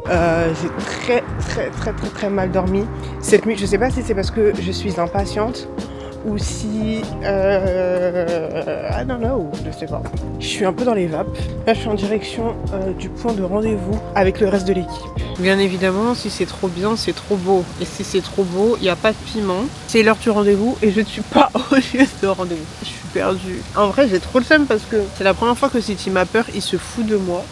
J'ai très mal dormi cette nuit. Je sais pas si c'est parce que je suis impatiente ou si... I don't know, je sais pas. Je suis un peu dans les vapes. Là, je suis en direction du point de rendez-vous avec le reste de l'équipe. Bien évidemment, si c'est trop bien, c'est trop beau. Et si c'est trop beau, il n'y a pas de piment. C'est l'heure du rendez-vous et je ne suis pas au lieu de rendez-vous. Je suis perdue. En vrai, j'ai trop le seum parce que c'est la première fois que City m'a peur, il se fout de moi.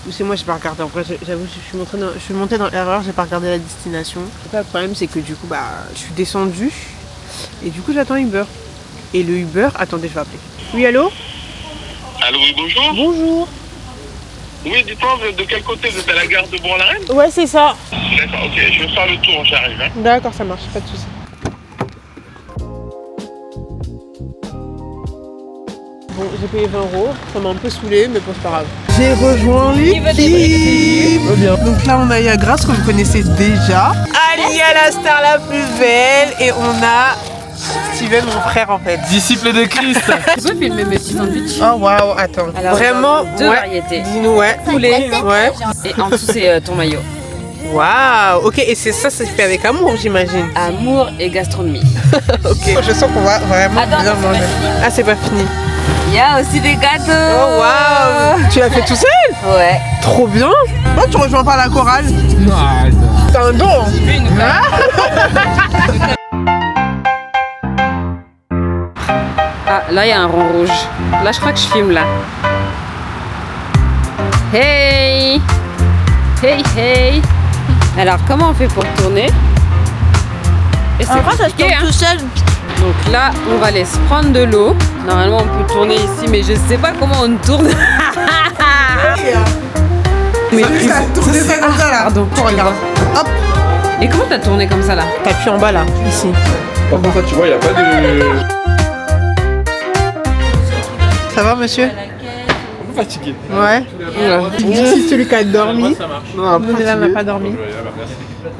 Ou c'est moi, j'ai pas regardé. En vrai, j'avoue, je suis montée dans l'erreur, j'ai pas regardé la destination. Le problème, c'est que du coup, je suis descendue et du coup, j'attends Uber. Et le Uber, attendez, je vais appeler. Oui, allô? Allô, oui, bonjour. Bonjour. Oui, dites-moi, vous êtes de quel côté? Vous êtes à la gare de Bourg-la-Reine? Ouais, c'est ça. D'accord, ok, je vais faire le tour, j'arrive. Hein. D'accord, ça marche, pas de soucis. Bon, j'ai payé 20 €, ça m'a un peu saoulé, mais bon, c'est pas grave. J'ai rejoint l'équipe. Donc là, on a Yagra, ce que vous connaissez déjà. Alia, la star la plus belle. Et on a Steven, mon frère, en fait. Disciple de Christ. Tu peux filmer mes petits sandwichs? Oh, waouh, attends. Alors, vraiment, deux variétés. Dis-nous, ouais. Poulet, ouais. Et en dessous, c'est ton maillot. Waouh, ok, et c'est fait avec amour, j'imagine. Amour et gastronomie. Ok, je sens qu'on va vraiment bien manger. Ah, c'est pas fini. Il y a aussi des gâteaux. Oh waouh. Tu l'as fait tout seul? Ouais. Trop bien. Pourquoi tu rejoins pas la chorale? Non, arrête. T'as un don. Ah, là, il y a un rond rouge. Là, je crois que je filme, là. Hey. Hey, hey. Alors, comment on fait pour tourner? Et c'est compliqué, hein. tout seul. Donc là, on va laisser prendre de l'eau. Normalement, on peut tourner ici, mais je sais pas comment on tourne. Mais ça a tourné ça comme ça là. Pardon. Regarde. Hop. Et comment t'as tourné comme ça là? T'appuies en bas là, ici. Par contre, ça, tu vois, il n'y a pas de. Ça va, monsieur? Un peu fatigué. Ouais. Si celui qui a dormi. Non, un peu Nous, là, on n'a fatigué. pas dormi.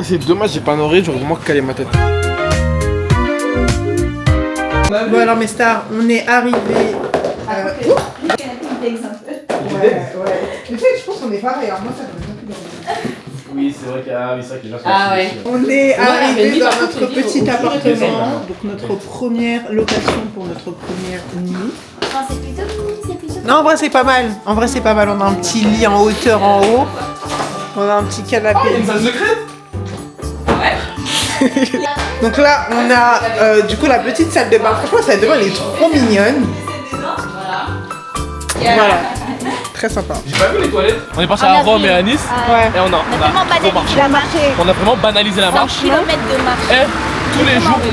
C'est dommage, j'ai pas un oreille, j'aurais vraiment calé ma tête. Bon, alors, mes stars, on est arrivés. Ouais. Tu sais, je pense qu'on est pareil. Alors, moi, ça ne me plus dormir. Oui, c'est vrai qu'il y a des gens Ah ouais. On est arrivé dans par notre contre, petit au- appartement, donc notre première location pour notre première nuit. C'est plutôt Non, en vrai c'est pas mal. En vrai c'est pas mal. On a un petit lit en hauteur en haut. On a un petit canapé. Il y a une salle secrète. Donc là on a du coup la petite salle de bain. Franchement la salle de bain elle est trop mignonne. Voilà. Très sympa. J'ai pas vu les toilettes. On est passé à Rome et à Nice. Ouais. Et on a trop marché. la marché. On a vraiment banalisé la 100 marche. km de marche. Et tous les jours on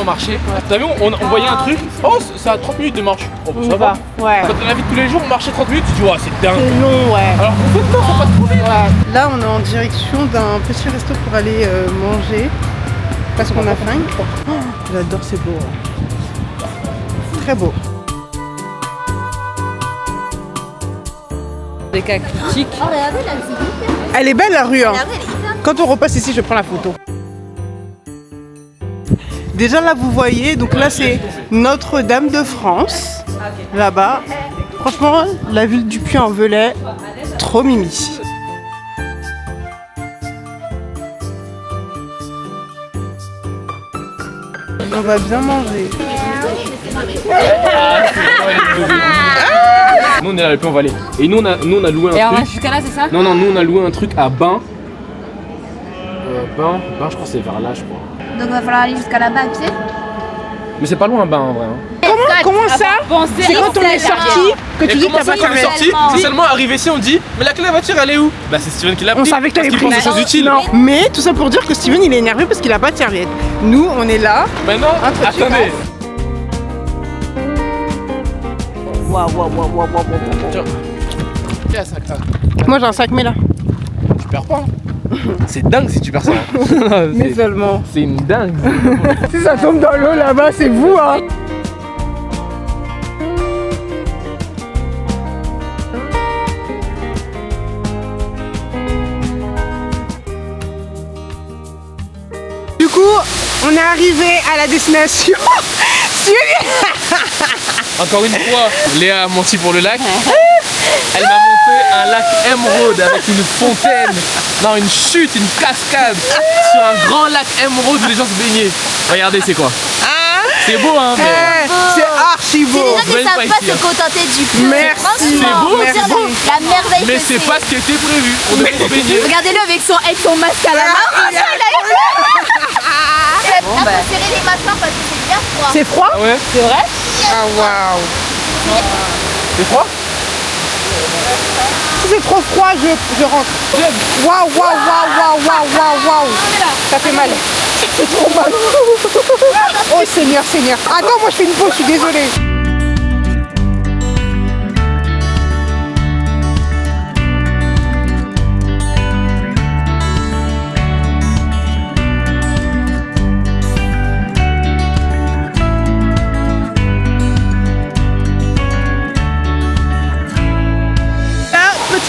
marchait. T'as vu, on voyait un truc. Oh, c'est à 30 minutes de marche. Oh, bah, ça va. Ouais. Quand on habite tous les jours, on marchait 30 minutes, tu dis, oh, c'est dingue. C'est long, ouais. Alors qu'en fait, non, faut pas te trouver. Là on est en direction d'un petit resto pour aller manger. Parce qu'on a faim. Oh, j'adore, c'est beau. Très beau. Des cas critiques. Oh, regardez la musique. Elle est belle la rue hein. Regardez, elle est hyper. Quand on repasse ici, je prends la photo. Déjà là, vous voyez, donc là c'est Notre-Dame de France, là-bas. Franchement, la ville du Puy-en-Velay, trop mimi. On va bien manger. Nous on est là, le plus on va aller. Et nous on a loué Et un on va truc. jusqu'à là, c'est ça? Non, nous on a loué un truc à Bain. Bain, je crois que c'est vers là, je crois. Donc, il va falloir aller jusqu'à là-bas à pied. Mais c'est pas loin, Bain en vrai. Hein. Comment ça? C'est quand on est sorti que tu Et dis que comment t'as ça pas qu'on est de sorti? C'est seulement arrivé ici, on dit, mais la clé de la voiture elle est où? Bah c'est Steven qui l'a pris. On savait que t'avais parce qu'il pris pense aux choses utiles. Non, mais tout ça pour dire que Steven il est énervé parce qu'il a pas de serviette. Nous on est là. Maintenant, attendez. Waouh. Tiens. Tiens, sac là. Moi j'ai un sac mais là. Tu perds pas. Hein. C'est dingue si tu perds ça. Mais seulement. C'est une dingue. Si ça tombe dans l'eau là-bas, c'est vous hein. Du coup, on est arrivé à la destination. Encore une fois, Léa a menti pour le lac. Elle m'a monté un lac émeraude avec une fontaine, non une chute, une cascade sur un grand lac émeraude où les gens se baignaient. Regardez c'est quoi. C'est beau hein mais... C'est archi beau. C'est des gens qui savent pas se contenter du peu. Merci. C'est beau, Merci. c'est beau. La merveille Mais que c'est pas ce qui était prévu. On devait se baigner. Regardez-le avec son masque à la main. Faut serrer les mâchoires parce que c'est bien froid. C'est froid? Ah ouais. C'est vrai? Ah waouh. C'est froid? Si c'est trop froid, je rentre. Waouh, waouh, waouh, waouh, waouh, waouh. Ça fait mal. C'est trop mal. Oh Seigneur, Seigneur. Attends, moi je fais une pause, je suis désolée.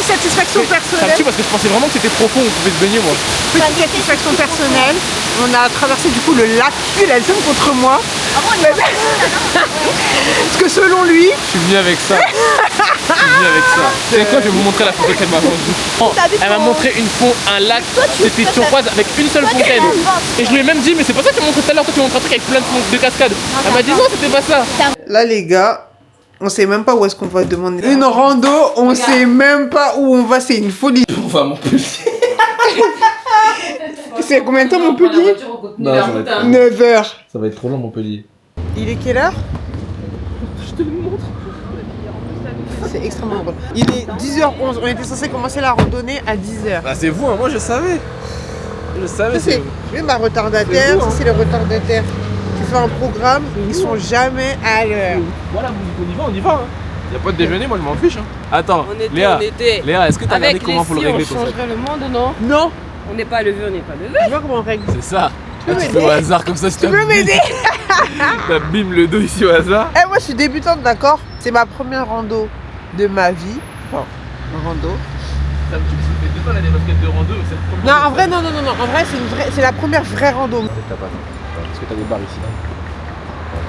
Satisfaction C'est un personnelle. petit parce que je pensais vraiment que c'était profond, on pouvait se baigner moi. Petite satisfaction personnelle. On a traversé du coup le lac. Il a le zoom contre moi. Parce que selon lui, Je suis venu avec ça. Je suis venu avec ça. Vous savez quoi, je vais vous montrer la photo qu'elle m'a montrée. Elle m'a montré un lac, c'était turquoise avec une seule fontaine. Et je lui ai même dit, mais c'est pas ça que tu m'as montré tout à l'heure, toi tu m'as montré un truc avec plein de cascades. Elle m'a dit non, c'était pas ça. là les gars, on sait même pas où est-ce qu'on va demander une rando. On sait même pas où on va. C'est une folie. On va à Montpellier. C'est combien de temps Montpellier? Non, ça va être 9h. Ça va être trop long Montpellier. Il est quelle heure? Je te le montre. C'est extrêmement drôle. Il est 10h11. On était censé commencer la randonnée à 10h. Bah c'est vous, hein, moi je savais. Je savais, c'est C'est vous. même un retardataire. C'est vous, hein. Ça, c'est le retardataire. Tu fais un programme, ils sont jamais à l'heure. Voilà, on y va, hein. Y'a pas de déjeuner, moi je m'en fiche. Hein. Attends, Léa, Léa, est-ce que t'as regardé comment faut le régler on ton sac? changerait le monde, non? Non, On n'est pas levé, on n'est pas levé. je vois comment on règle. C'est ça. peux Tu m'aider fais au hasard comme ça, si Tu peux m'aider? T'as bim le dos ici au hasard. Eh, moi je suis débutante, d'accord? C'est ma première rando de ma vie. Enfin, rando. Ça fait 2 ans l'année basket de rando. Non, en vrai, non. En vrai, c'est la première vraie rando. T'as pas. Parce que t'as des barres ici.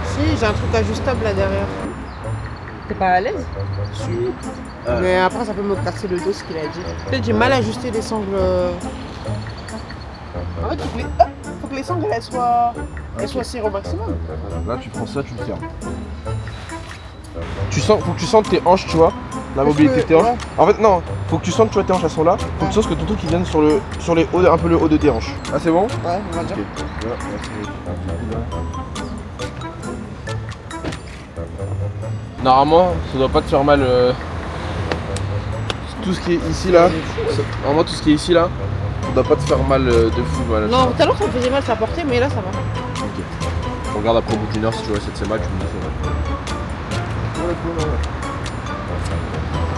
Si, j'ai un truc ajustable là derrière. T'es pas à l'aise? Mais après, ça peut me casser le dos, ce qu'il a dit. Peut-être j'ai mal ajusté les sangles. En fait, faut que les sangles elles soient serrées au maximum. Là, tu prends ça, tu le fermes. Faut que tu sentes tes hanches, tu vois. La mobilité de tes hanches. Ouais. En fait, non, faut que tu sentes, tu vois, tes hanches elles sont là. Faut que tu sentes que ton truc il vienne sur les hauts, un peu le haut de tes hanches. Ah, c'est bon? Ouais, on va dire. Normalement, ça doit pas te faire mal. Tout ce qui est ici là, normalement tout ce qui est ici là, ça doit pas te faire mal de fou. Voilà, Non, tout à l'heure ça me faisait mal, ça portait, mais là ça va. Ok. On regarde après au bout d'une heure si tu vois si c'est mal, tu me dis ça.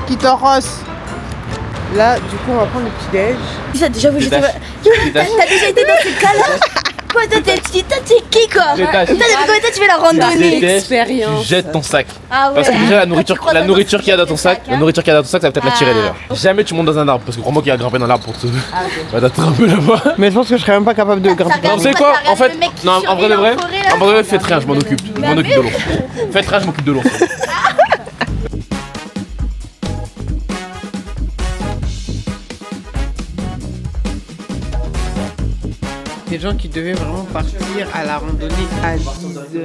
Kitoros. Là, du coup, on va prendre le petit déj. T'as déjà vu, Détache. t'as déjà été dans ce cas-là? Quoi, toi t'es qui quoi? Détache. Putain, depuis combien de temps tu fais la randonnée? Expérience. Tu jettes ton sac. Ah ouais. Parce que déjà la nourriture crois qu'il pas y a dans ton sac, hein. ça va peut-être l'attirer déjà. Jamais tu montes dans un arbre parce que crois-moi qu'il y a grimpé dans l'arbre pour te va t'attraper là-bas. Mais je pense que je serais même pas capable de grimper. Non, vous savez quoi? En fait, non, en vrai de vrai, faites rien, je m'en occupe. Je m'en occupe de l'ours. Faites rien, je m'occupe de l'ours. Des gens qui devaient vraiment partir à la randonnée à 10h.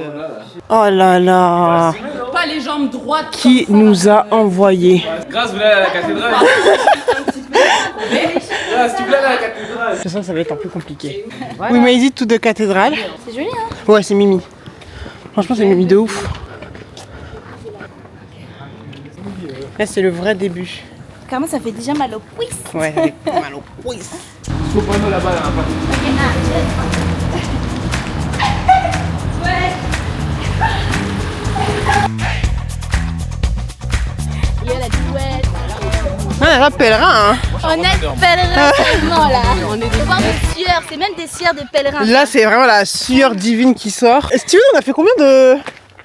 Oh là là. Pas les jambes droites. Qui nous a envoyé? Grâce, vous allez à la cathédrale. Si tu voulais aller à la cathédrale. Je sens que ça va être un peu compliqué. Oui, mais dit tout de cathédrale. C'est joli, hein? Ouais, c'est Mimi. Franchement, c'est Mimi de ouf. Là, c'est le vrai début. Carrément, ça fait déjà mal au pouce. Ouais, avec mal au pouce. Faut prendre là-bas, là. Il y a la douette. Ah, là, pèlerin, hein. On est pèlerins tellement là. On est des sueurs, c'est même des sueurs de pèlerins. Là, c'est vraiment la sueur divine qui sort. Et si tu veux, on a fait combien de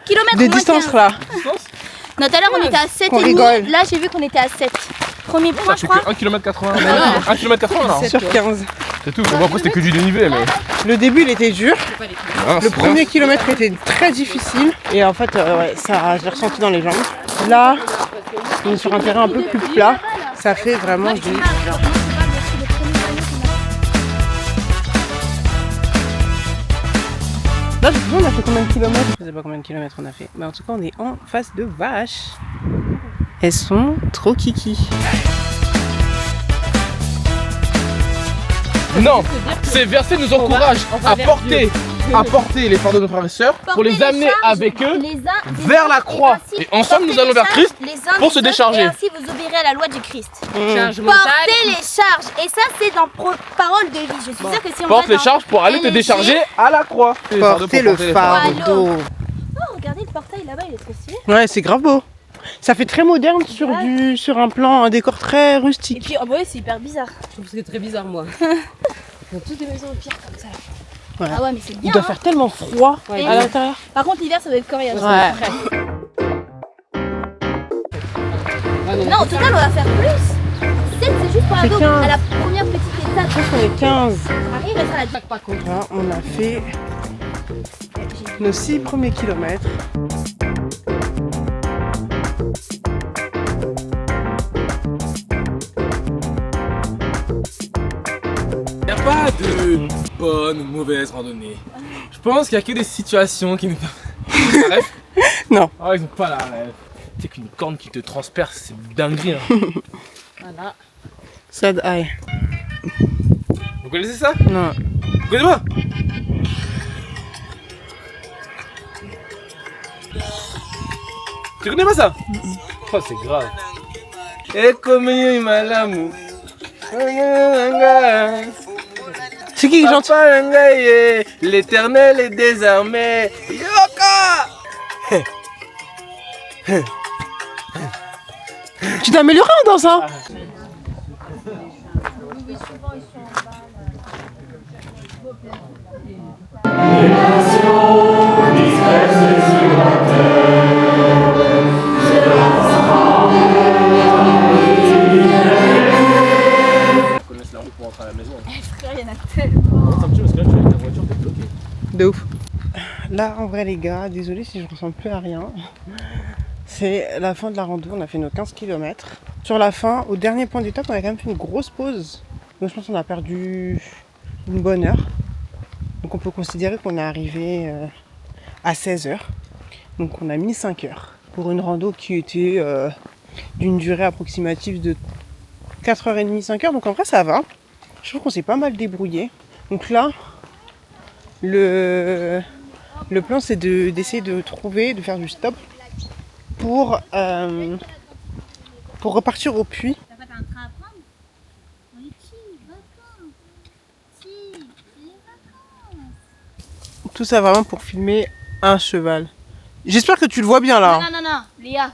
Kilomètres de moins distance 15. là? Non, tout à l'heure on était à 7 On et rigole. demi. Là, j'ai vu qu'on était à 7. Premier point, je C'est crois. que 1 km 80. 1 km 80 là. Sur 15. C'est tout. Bon, après c'était que du dénivelé mais. Le début, il était dur. Ah, Le premier kilomètre était très difficile. Et en fait, ouais, ça, je l'ai ressenti dans les jambes. Là, on est sur un terrain un peu plus plat. Ça fait vraiment du... Là, on a fait combien de kilomètres? Je sais pas combien de kilomètres on a fait. Mais en tout cas, on est en face de vaches. Elles sont trop kiki. Non, ces versets nous encouragent à porter les fardeaux de nos frères et sœurs pour les amener avec eux vers la croix. Et ensemble, nous allons vers Christ pour se décharger. Et ainsi, vous obéirez à la loi du Christ. Charge mentale. Portez les charges. Et ça, c'est dans parole de vie. Je suis sûre que si on Porte va les dans charges pour aller te NLG, décharger à la croix. Portez le fardeau. Oh, regardez le portail là-bas, il est trop stylé. Ouais, c'est grave beau. Ça fait très moderne sur un plan, un décor très Et rustique. puis, oh bah oui, c'est hyper bizarre. Je trouve que c'est très bizarre, moi. Ils ont toutes des maisons en pierre comme ça. Ouais. Ah ouais, mais c'est bien. Il doit hein. faire tellement froid Ouais, à l'intérieur. Par contre, l'hiver, ça doit être coriace. Ouais. Non, au total, on va faire plus. 7, c'est juste pour la C'est dos. 15. À la première petite étape. On est 15. Arrive, elle sera la Pas contre. Là, on a fait nos 6 premiers kilomètres. Il n'y a pas de bonne ou mauvaise randonnée. Je pense qu'il n'y a que des situations qui nous permettent. La ref? Non. Ah, ils ont pas la ref. Tu sais qu'une corne qui te transperce, c'est dinguerie. Hein. Voilà. Sad eye. Vous connaissez ça? Non. Vous connaissez pas? Tu connais pas ça? Oh, c'est grave. Et comme il m'a l'amour. C'est qui gentil? Papa Ngaye, l'éternel est désarmé. Yoka! Tu t'es amélioré en dansant? Connaissent la route pour rentrer à la maison. frère, il y en a tellement. Un petit peu parce que là, tu vois, ta voiture t'es bloquée. De ouf. Là, en vrai, les gars, désolé si je ressemble plus à rien. C'est la fin de la rando, on a fait nos 15 km. Sur la fin, au dernier point d'étape, on a quand même fait une grosse pause. Donc je pense qu'on a perdu une bonne heure. Donc on peut considérer qu'on est arrivé à 16 heures. Donc on a mis 5 heures pour une rando qui était d'une durée approximative de 4h30, 5 heures. Donc en vrai, ça va. Je trouve qu'on s'est pas mal débrouillé. Donc là, le plan, c'est d'essayer de faire du stop pour repartir au puits. T'as pas un train à prendre? On est qui? Vacances. Si, c'est les vacances. Tout ça vraiment pour filmer un cheval. J'espère que tu le vois bien là. Non, Léa,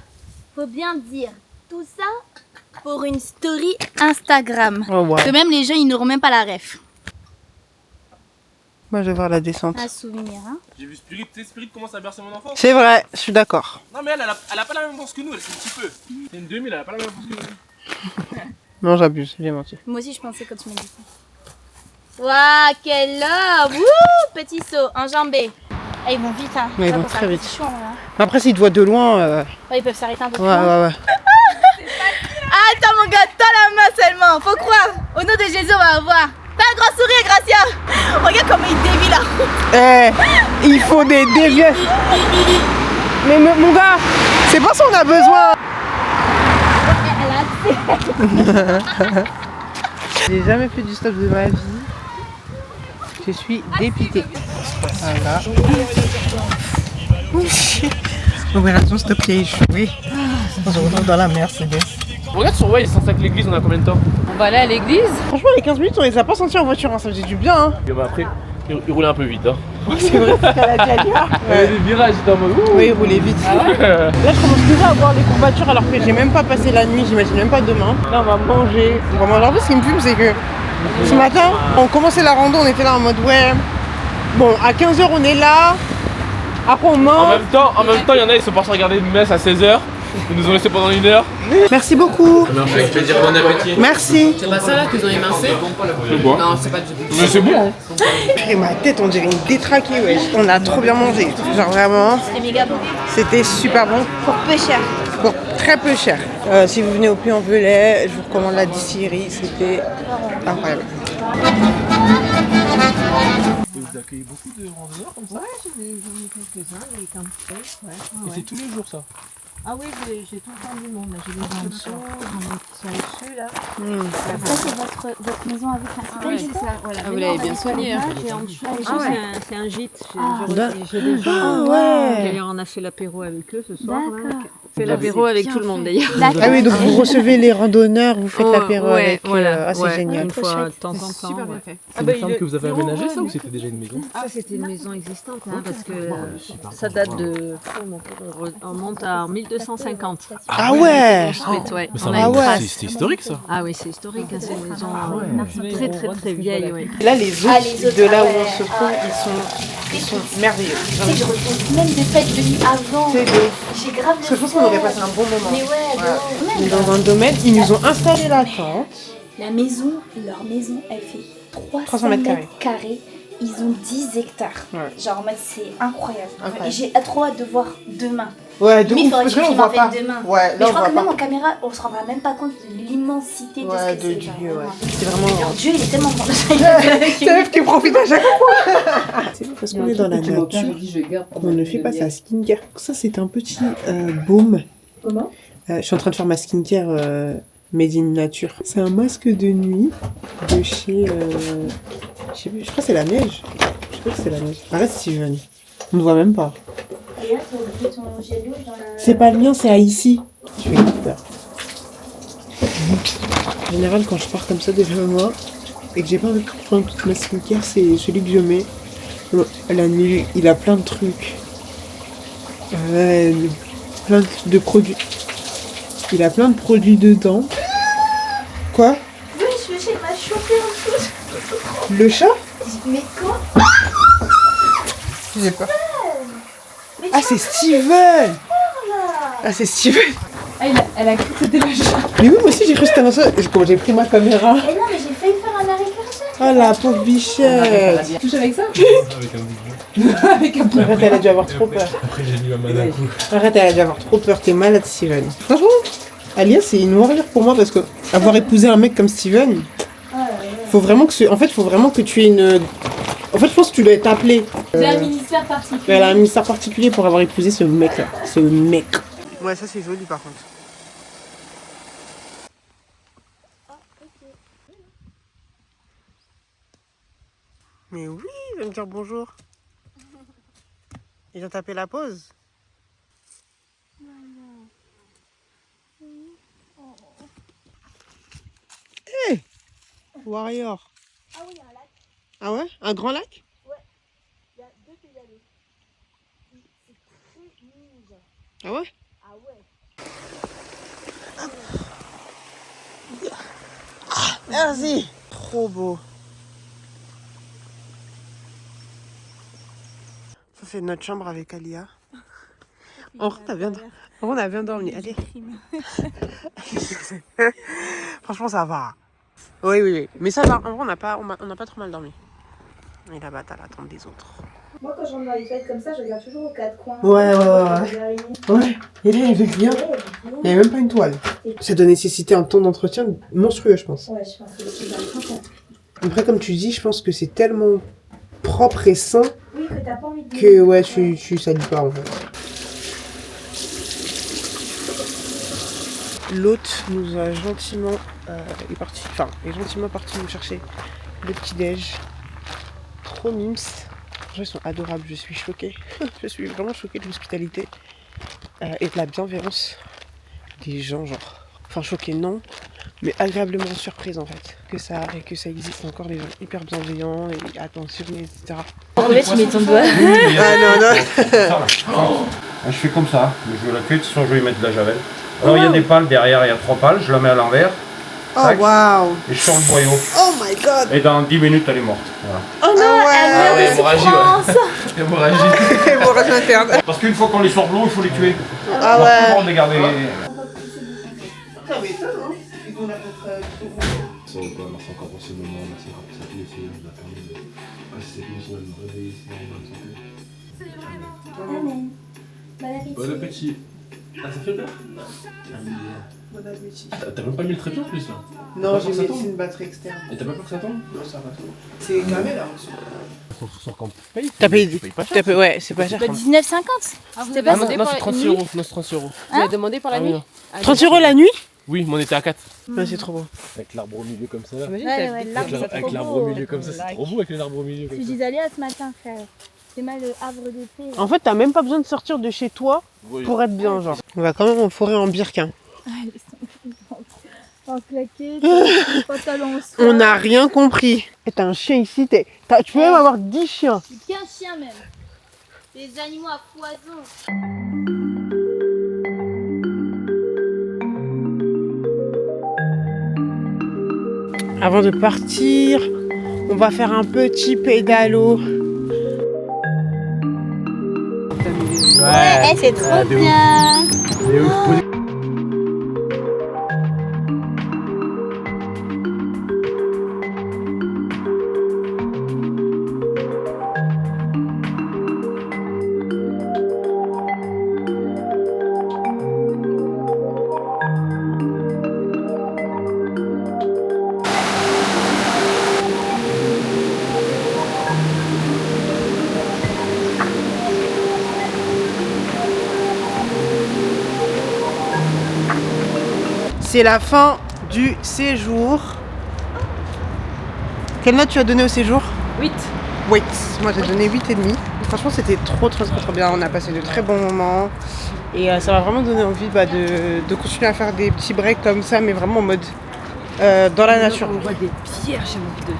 faut bien dire tout ça pour une story Instagram. Oh, ouais. Que même les gens, ils n'auront même pas la ref. Moi je vais voir la descente. Un souvenir, hein. J'ai vu Spirit, tu sais, Spirit commence à bercer mon enfance. C'est vrai, je suis d'accord. Non, mais elle a pas la même force que nous, elle c'est un petit peu. C'est une 2000, elle a pas la même force que nous. Non, j'abuse, j'ai menti. Moi aussi, je pensais quand tu m'as dit ça. Waouh, quel love! Wouh, petit saut, enjambé. Ah, ils vont vite, hein. Ouais, ils Ça, vont quand très ça vite. fait chaud, là. Après, s'il te voit de loin. Ouais, ils peuvent s'arrêter un peu plus Ouais, loin. ouais, ouais. Attends, mon gars, tends la main seulement. Faut croire. Au nom de Jésus, on va voir. Fais un grand sourire, Gracia. Regarde comment il dévie la route. Eh, il faut des déviations. Mais mon gars, c'est pas ça qu'on a besoin. J'ai jamais fait du stop de ma vie. Je suis dépitée. Voilà. Opération stop qui a échoué. On se retrouve dans la Mercedes. Regarde sur Waze, sans sac l'église, on a combien de temps? On va aller à l'église. Franchement, les 15 minutes, on les a pas sentis en voiture, hein. Ça faisait du bien. Hein. Et bah après, il roulait un peu vite. Hein. C'est vrai, c'est qu'à la Dialia. Il y avait des virages, j'étais en mode ouh. Oui, il roulait vite. Là, je commence déjà à voir des courbatures alors que j'ai même pas passé la nuit, j'imagine même pas demain. Là, on va manger. On va manger. En plus, ce qui me fume, c'est que ce matin, on commençait la rando, on était là en mode ouais. Bon, à 15h, on est là. Après, on En mange. même temps, il y en a, ils sont partis regarder une messe à 16h. Ils nous ont laissé pendant 1 heure. Merci beaucoup. Avec plaisir, bon appétit. Merci. C'est pas ça là qu'ils ont émincé? C'est bon. Non, c'est pas du tout. Mais c'est bon. Hein. Et ma tête, on dirait une détraquée, ouais. On a trop bien mangé. Genre vraiment, C'est méga bon. c'était super bon. Pour peu cher. Pour très peu cher. Si vous venez au Puy-en-Velay, je vous recommande la distillerie, c'était incroyable. Et vous accueillez beaucoup de randonneurs comme ça? Ouais, j'en ai quelques-uns, les campsites, ouais. Et c'est tous les jours ça? Ah oui, j'ai tout le temps du monde. J'ai des gens en dessous, j'en ai qui sont au-dessus là. Ça, c'est votre maison avec la Ouais, c'est ça. Voilà. Ah, vous l'avez bien soigné. Hein. Et en dessous, ouais. c'est un gîte. J'ai des gens. Ah ouais. D'ailleurs, on a fait l'apéro avec eux ce soir. D'accord. On fait l'apéro avec tout le monde d'ailleurs. Ah oui, donc vous recevez les randonneurs, vous faites l'apéro ouais, avec. voilà. Ah, c'est génial. Une fois de temps en temps. Super bien fait. C'est une ferme que vous avez aménagée ça ou c'était déjà une maison? Ça, c'était une maison existante hein, parce que ça date de. On monte à 1250. Ah ouais. Ouais. Mais ça On va, a une trace. c'est historique ça. Ah oui, c'est historique, hein, c'est une maison très très très vieille. Ouais. Là, les Ah, autres les autres, de là où ouais. on se trouve, ils sont merveilleux. Tu sais, je retrouve même des fêtes de nuit avant. C'est de ouf. J'ai grave Parce que je pense qu'on aurait passé un bon moment. Mais ouais, Voilà. de On est ouf. dans un domaine, ils nous ont installé la tente. La maison, leur maison, elle fait 300 300 mètres mètres carrés. Ils ont 10 hectares. Ouais. Genre en mode c'est incroyable. Incroyable. Et j'ai trop hâte de voir demain. Ouais, de Mais il ouf, faudrait parce que que là, je on voit pas. filme demain. Ouais, Mais là, je on crois voit que même pas. en caméra, on se rendra même pas compte de l'immensité de Ouais, ce que de c'est. du genre, lieu, ouais. vraiment. C'est vraiment. Leur Dieu, il est tellement grand. C'est meuf qui profite à chaque fois. C'est parce qu'on est dans la nature qu'on ne fait pas sa skincare. Ça, c'est un petit baume. Comment Je suis en train de faire ma skincare made in nature. C'est un masque de nuit de chez. Je sais plus, je crois que c'est la neige. Je crois que c'est la neige. Arrête, Steven. On ne voit même pas. Regarde, t'as oublié ton gel rouge dans la... C'est pas le mien, c'est à ici. Je fais peur. En général, quand je pars comme ça devant moi et que j'ai pas envie de prendre toute ma skincare, c'est celui que je mets. La nuit, il a plein de trucs. Plein de produits. Il a plein de produits dedans. Quoi? Oui, il m'a chopé en plus. Le chat? Mais quoi? J'ai peur. Ah, c'est Steven! Ah, c'est Steven! Elle a cru que c'était le chat. Mais oui, moi aussi j'ai cru que c'était un chat. Quand j'ai pris ma caméra. Et non, mais j'ai failli faire un arrêt cardiaque. Oh la pauvre bichette! Tu touches avec ça? Avec un bouton. Avec un peu. Arrête, elle a dû avoir trop peur. Après j'ai mis ma main d'un coup. Arrête, elle a dû avoir trop peur. T'es malade, Steven. Franchement, Alia, c'est une warrior pour moi parce que avoir épousé un mec comme Steven, faut vraiment que tu aies une. En fait, je pense que tu dois être appelé. J'ai un ministère particulier. Elle a un ministère particulier pour avoir épousé ce mec-là. Ce mec. Ouais, ça c'est joli par contre. Mais oui, il va me dire bonjour. Il vient taper la pause. Hey, Warrior. Ah oui, il y a un lac. Ah ouais? Un grand lac? Il y a 2 pédales. C'est très mignon. Ah ouais? Ah ouais. Merci. Trop beau. Ça c'est notre chambre avec Alia. On a bien dormi. Allez. Franchement ça va. Oui. Mais ça va. En vrai on n'a pas trop mal dormi. Et là-bas t'as l'attente des autres. Moi, quand je rentre dans les fêtes comme ça, je regarde toujours aux 4 coins. Ouais. Ouais. Et là il y avait rien. Il n'y avait même pas une toile. Ça doit nécessiter un temps d'entretien monstrueux je pense. Ouais, je pense que c'est dans le printemps. Après comme tu dis, je pense que c'est tellement propre et sain Oui, que t'as pas envie de... que ouais tu salis pas en fait. L'hôte nous a gentiment est gentiment parti nous chercher le petit déj. Trop mimes. Ils sont adorables, je suis choquée. Je suis vraiment choquée de l'hospitalité et de la bienveillance des gens, genre. Enfin choquée non, mais agréablement surprise en fait. Que ça existe encore des gens hyper bienveillants et attentionnés, etc. En fait, tu mets ton doigt. Ah non. Je fais comme ça, je la cuite, sinon je vais y mettre de la javel. Alors il y a des pales, derrière il y a 3 pales, je la mets à l'envers. Oh Tac. waouh. Et je sors le boyau. Oh my god. Et dans 10 minutes elle est morte. Voilà. Oh non, elle Ah meurt ouais, de hémorragie, souffrance. Hémorragie. Hémorragie interne. Parce qu'une fois qu'on les sort de l'eau, il faut les tuer. Ah On ouais. a pas le droit de les garder. Ça m'étonne, hein. Ils vont la faire Ça va pas marcher encore pour ce moment, merci encore pour ça, tous les filles, je la permets de passer cette émotion, de me réveiller, sinon on va me santé. Amen. Bon appétit. Bon appétit. Ah, ça fait peur? T'as même pas mis le trépied en plus là? Non, j'ai mis une batterie externe. Et t'as pas peur que ça tombe? Non, ça va. C'est gamé là. T'as payé pas cher? Ouais, c'est pas cher. 19,50. C'était Ah non, c'est 30 €. Non, c'est 30 €. Tu l'as demandé pour la nuit? 30 € la nuit? Oui, mais on était à 4. Ouais, c'est trop beau. Avec l'arbre au milieu comme ça là. Avec l'arbre au milieu comme ça, c'est trop beau avec l'arbre au milieu comme Je ça. disais allez ce matin, frère. C'est mal le havre de paix. En fait, t'as même pas besoin de sortir de chez toi pour être bien, genre. On va quand même en forêt en Birkin. En claquette, pantalon en soie. On n'a rien compris. Et t'as un chien ici, tu peux même avoir 10 chiens. 15 chiens même. Des animaux à foison. Avant de partir, on va faire un petit pédalo. Ouais, c'est trop bien. C'est la fin du séjour. Quelle note tu as donné au séjour? 8. 8. Moi j'ai donné 8,5. Franchement c'était trop bien. On a passé de très bons moments. Et ça m'a vraiment donné envie de continuer à faire des petits breaks comme ça, mais vraiment en mode dans la nature. On voit des pierres, j'ai envie de...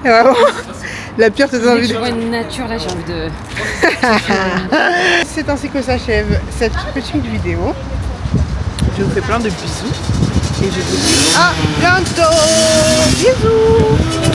Vraiment, la pierre te donne envie Dès que de... je vois une nature là, j'ai envie de... C'est ainsi que s'achève cette petite vidéo. Je vous fais plein de bisous. Et je vous dis à bientôt. Bisous.